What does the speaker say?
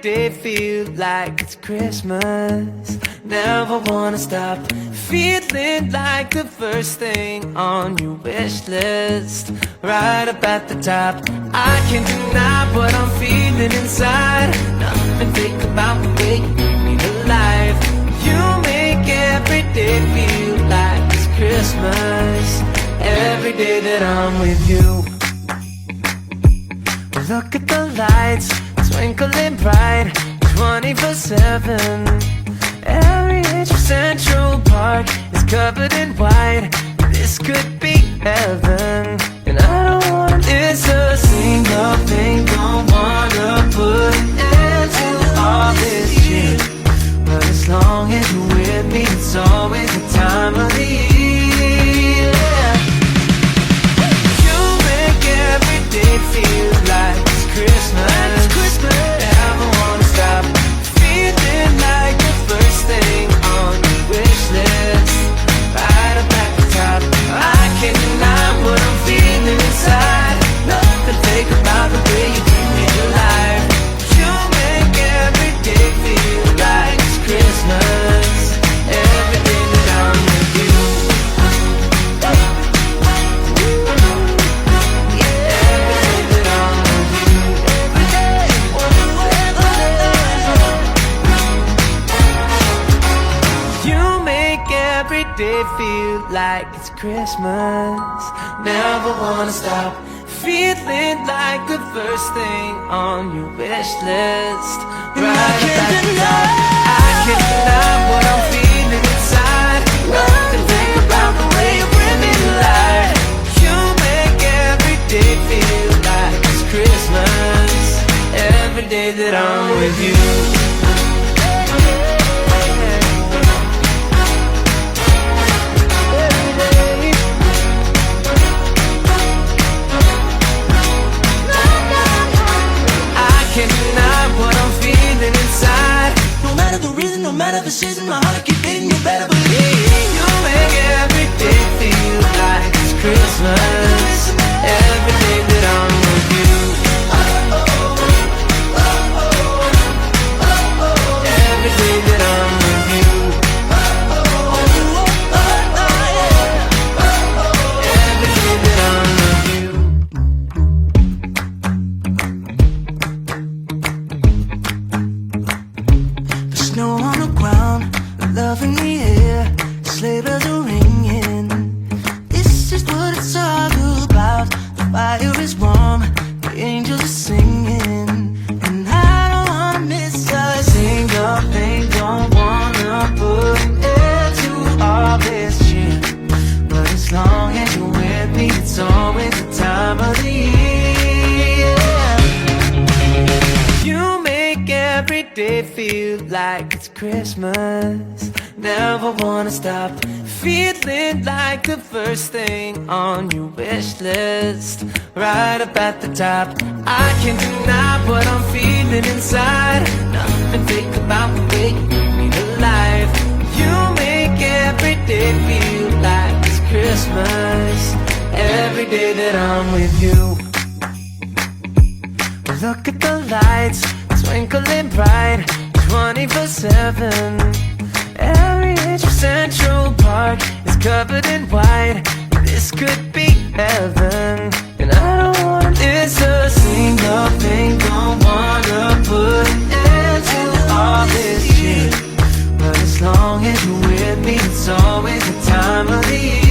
day feel like it's Christmas. Never wanna stop feeling like the first thing on your wish list. Right up at the top, I can't deny what I'm feeling inside. Nothing fake about the way you bring me to life. You make every day feel like it's Christmas. Every day that I'm with you. Look at the lights, twinkling bright, 24/7. Every inch of Central Park is covered in white. This could be heaven, and I don't wanna miss a single thing. Don't wanna put an end to all this shit, but as long as you're with me, it's always the time of the year. You make every day feel like it's Christmas. Never wanna stop feeling like the first thing on your wish list. Right up at the top, I can't deny what I'm feeling inside. Nothing fake about the way you bring me to life. You make every day feel like it's Christmas. Every day that I'm with you. Every day feel like it's Christmas. Never wanna stop feeling like the first thing on your wish list. Right at the top, I can't deny what I'm feeling inside. Nothing think about the way you bring me to life. You make every day feel like it's Christmas. Every day that I'm with you. No matter the season, my heart keep beating, you better believe. You make every day feel like it's Christmas. Every day that I'm with you. Every day that I'm with you. Every day that I'm with you. The snow on the ground, love in the air, sleigh bells are ringing. This is what it's all about. The fire is warm, the angels are singing, and I don't wanna miss a single thing. Don't wanna put an end to all this shit, but as long as you're with me, it's always the time of the year. You make every day feel like it's Christmas. Never wanna stop feeling like the first thing on your wish list. Right up at the top, I can't deny what I'm feeling inside. Nothing fake about the way you bring me to life. You make every day feel like it's Christmas. Every day that I'm with you. Look at the lights, twinkling bright, 24/7. Every inch of Central Park is covered in white. This could be heaven, and I don't wanna miss a single thing. Don't wanna put an end to all this shit, but as long as you're with me, it's always the time of the year.